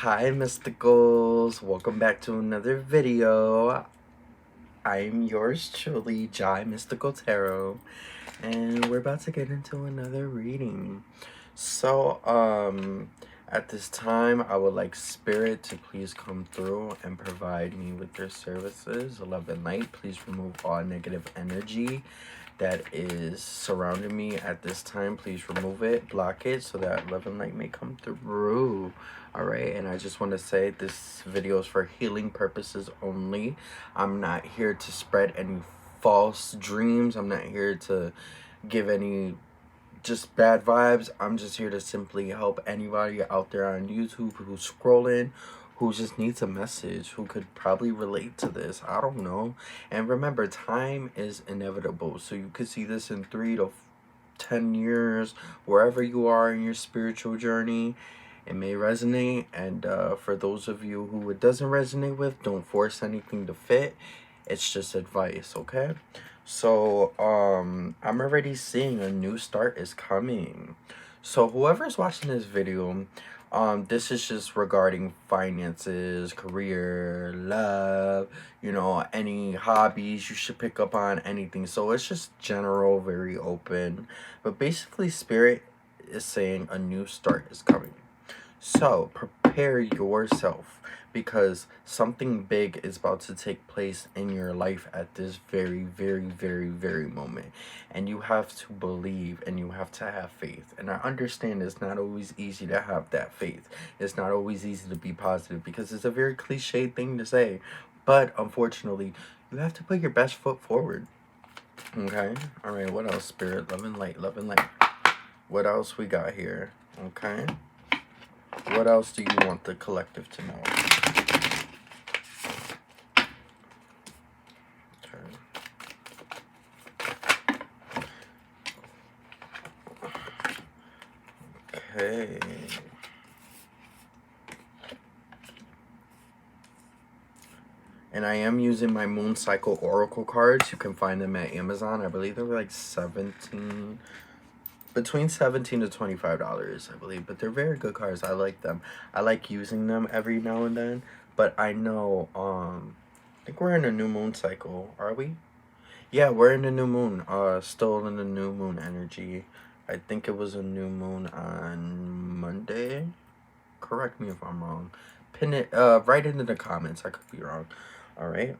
Hi Mysticals, welcome back to another video. I'm yours truly, Jai Mystical Tarot, and we're about to get into another reading. So, at this time, I would like Spirit to please come through and provide me with their services. Love and light, please remove all negative energy that is surrounding me at this time. Please remove it, block it, so that love and light may come through. All right, and I just want to say this video is for healing purposes only. I'm not here to spread any false dreams. I'm not here to give any just bad vibes. I'm just here to simply help anybody out there on YouTube who's scrolling, who just needs a message, who could probably relate to this. I don't know. And remember, time is inevitable. So you could see this in 3 to 10 years, wherever you are in your spiritual journey. It may resonate. And for those of you who it doesn't resonate with, don't force anything to fit. It's just advice, okay? So, I'm already seeing a new start is coming. So whoever's watching this video, this is just regarding finances, career, love, you know, any hobbies you should pick up on, anything. So it's just general, very open. But basically, Spirit is saying a new start is coming. So prepare yourself, because something big is about to take place in your life at this very, very, very, very moment. And you have to believe and you have to have faith. And I understand it's not always easy to have that faith. It's not always easy to be positive, because it's a very cliche thing to say. But unfortunately, you have to put your best foot forward. Okay? All right, what else, Spirit? Love and light, love and light. What else we got here? Okay? What else do you want the collective to know? Okay. And I am using my Moon Cycle Oracle cards. You can find them at Amazon. I believe they're like between $17 to $25, I believe. But they're very good cards. I like them. I like using them every now and then. But I know, I think we're in a new moon cycle. Are we? Yeah, we're in the new moon. Still in the new moon energy. I think it was a new moon on Monday. Correct me if I'm wrong. Pin it, write it in the comments. I could be wrong. All right.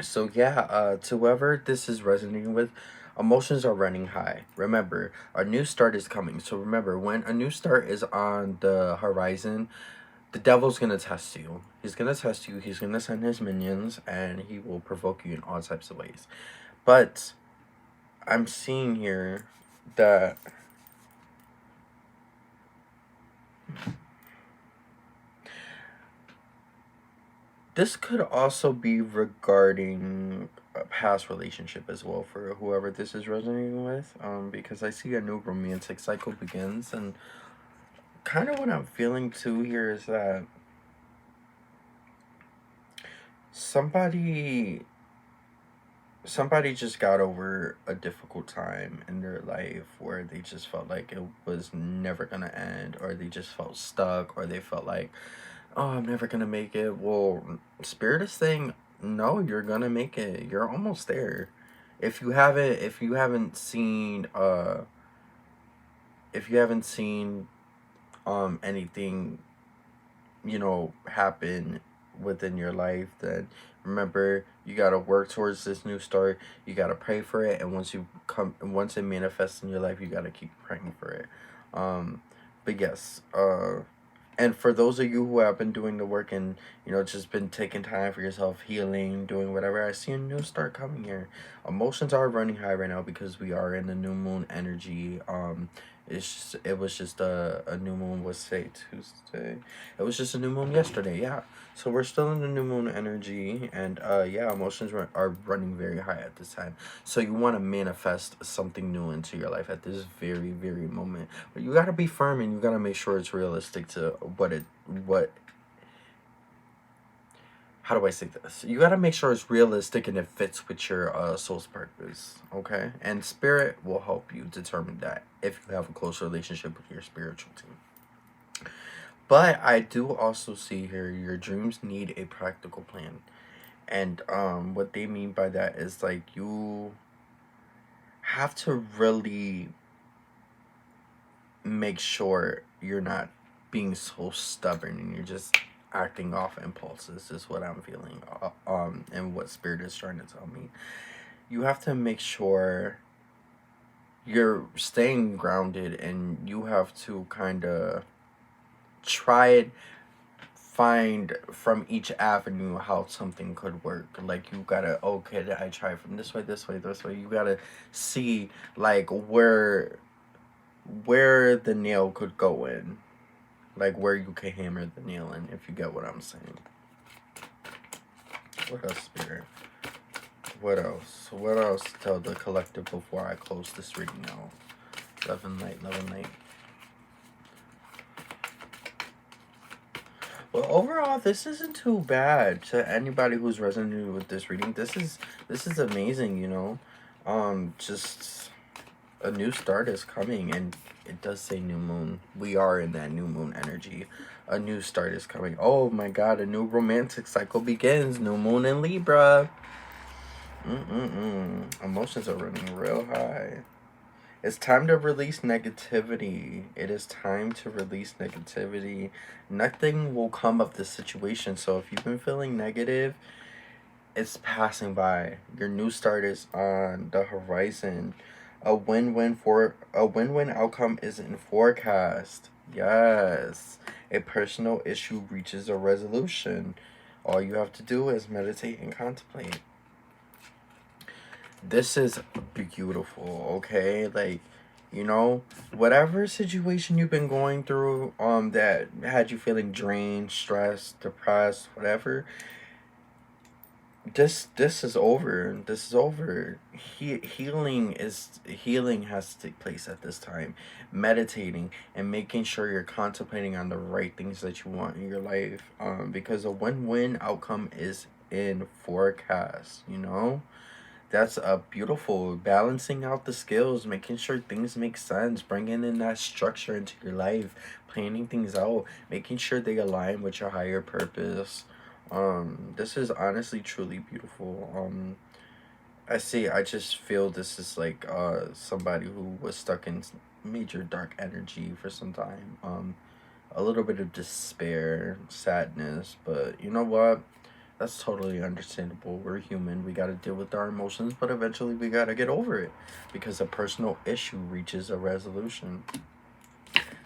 So yeah, to whoever this is resonating with, emotions are running high. Remember, a new start is coming. So remember, when a new start is on the horizon, the devil's gonna test you. He's gonna test you. He's gonna send his minions, and he will provoke you in all types of ways. But I'm seeing here that this could also be regarding a past relationship as well, for whoever this is resonating with. Because I see a new romantic cycle begins, and kind of what I'm feeling too here is that somebody just got over a difficult time in their life where they just felt like it was never gonna end, or they just felt stuck, or they felt like, oh, I'm never gonna make it. Well, Spirit is saying, no, you're gonna make it. You're almost there. If you haven't seen anything, you know, happen within your life, then remember, you gotta work towards this new start. You gotta pray for it, and once it manifests in your life, you gotta keep praying for it. But yes, and for those of you who have been doing the work and, you know, just been taking time for yourself, healing, doing whatever, I see a new start coming here. Emotions are running high right now because we are in the new moon energy. It was just a new moon, was say Tuesday. It was just a new moon yesterday, yeah. So we're still in the new moon energy, and yeah, emotions are running very high at this time. So you want to manifest something new into your life at this very, very moment. But you got to be firm, and you got to make sure it's realistic to how do I say this? You got to make sure it's realistic and it fits with your soul's purpose, okay? And Spirit will help you determine that if you have a close relationship with your spiritual team. But I do also see here your dreams need a practical plan. And what they mean by that is like you have to really make sure you're not being so stubborn and you're just acting off impulses is what I'm feeling, and what spirit is trying to tell me. You have to make sure you're staying grounded, and you have to kind of try it, find from each avenue how something could work. Like you gotta, okay, I try from this way, this way, this way. You gotta see like where the nail could go in, like where you can hammer the nail in, if you get what I'm saying. What else, spirit? What else? What else to tell the collective before I close this reading out? Love and light, love and light. Well, overall, this isn't too bad to anybody who's resonated with this reading. This is amazing, you know. Just a new start is coming, and it does say new moon. We are in that new moon energy. A new start is coming. Oh my God, a new romantic cycle begins. New moon in Libra. Emotions are running real high. It's time to release negativity. It is time to release negativity. Nothing will come of this situation. So if you've been feeling negative, it's passing by. Your new start is on the horizon. A win-win outcome is in forecast. Yes. A personal issue reaches a resolution. All you have to do is meditate and contemplate. This is beautiful, okay? Like, you know, whatever situation you've been going through, that had you feeling drained, stressed, depressed, whatever, this is over. This is over. Healing has to take place at this time. Meditating and making sure you're contemplating on the right things that you want in your life, because a win-win outcome is in forecast, you know. That's a beautiful balancing out the skills, making sure things make sense, bringing in that structure into your life, planning things out, making sure they align with your higher purpose. This is honestly truly beautiful. I just feel this is like somebody who was stuck in major dark energy for some time. A little bit of despair, sadness, but you know what? That's totally understandable. We're human. We got to deal with our emotions, but eventually we got to get over it because a personal issue reaches a resolution.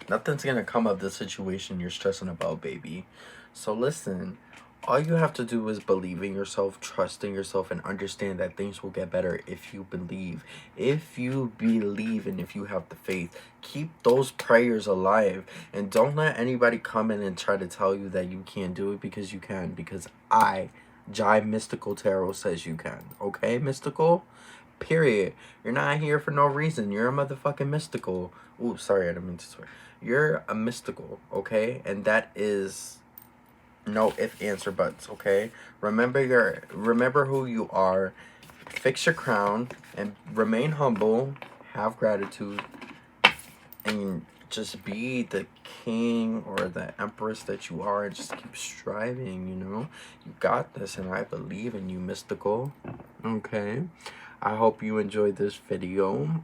Nothing's going to come of the situation you're stressing about, baby. So listen, all you have to do is believe in yourself, trust in yourself, and understand that things will get better if you believe. If you believe and if you have the faith, keep those prayers alive. And don't let anybody come in and try to tell you that you can't do it, because you can. Because Jai Mystical Tarot says you can. Okay, Mystical? Period. You're not here for no reason. You're a motherfucking mystical. Ooh, sorry, I didn't mean to swear. You're a mystical, okay? And that is no if, answer, buts, okay? Remember who you are. Fix your crown and remain humble. Have gratitude. And just be the king or the empress that you are, and just keep striving, you know? You got this, and I believe in you, mystical. Okay? I hope you enjoyed this video.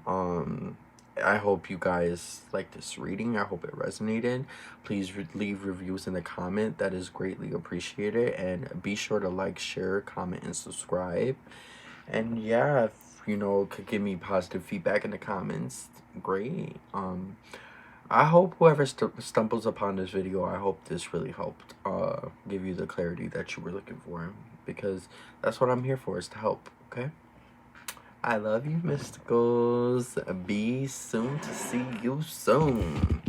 I hope you guys like this reading. I hope it resonated. Please leave reviews in the comment. That is greatly appreciated. And be sure to like, share, comment, and subscribe. And yeah, if you know, could give me positive feedback in the comments, great. I hope whoever stumbles upon this video, I hope this really helped give you the clarity that you were looking for, because that's what I'm here for, is to help. Okay, I love you, mysticals. Be soon to see you soon.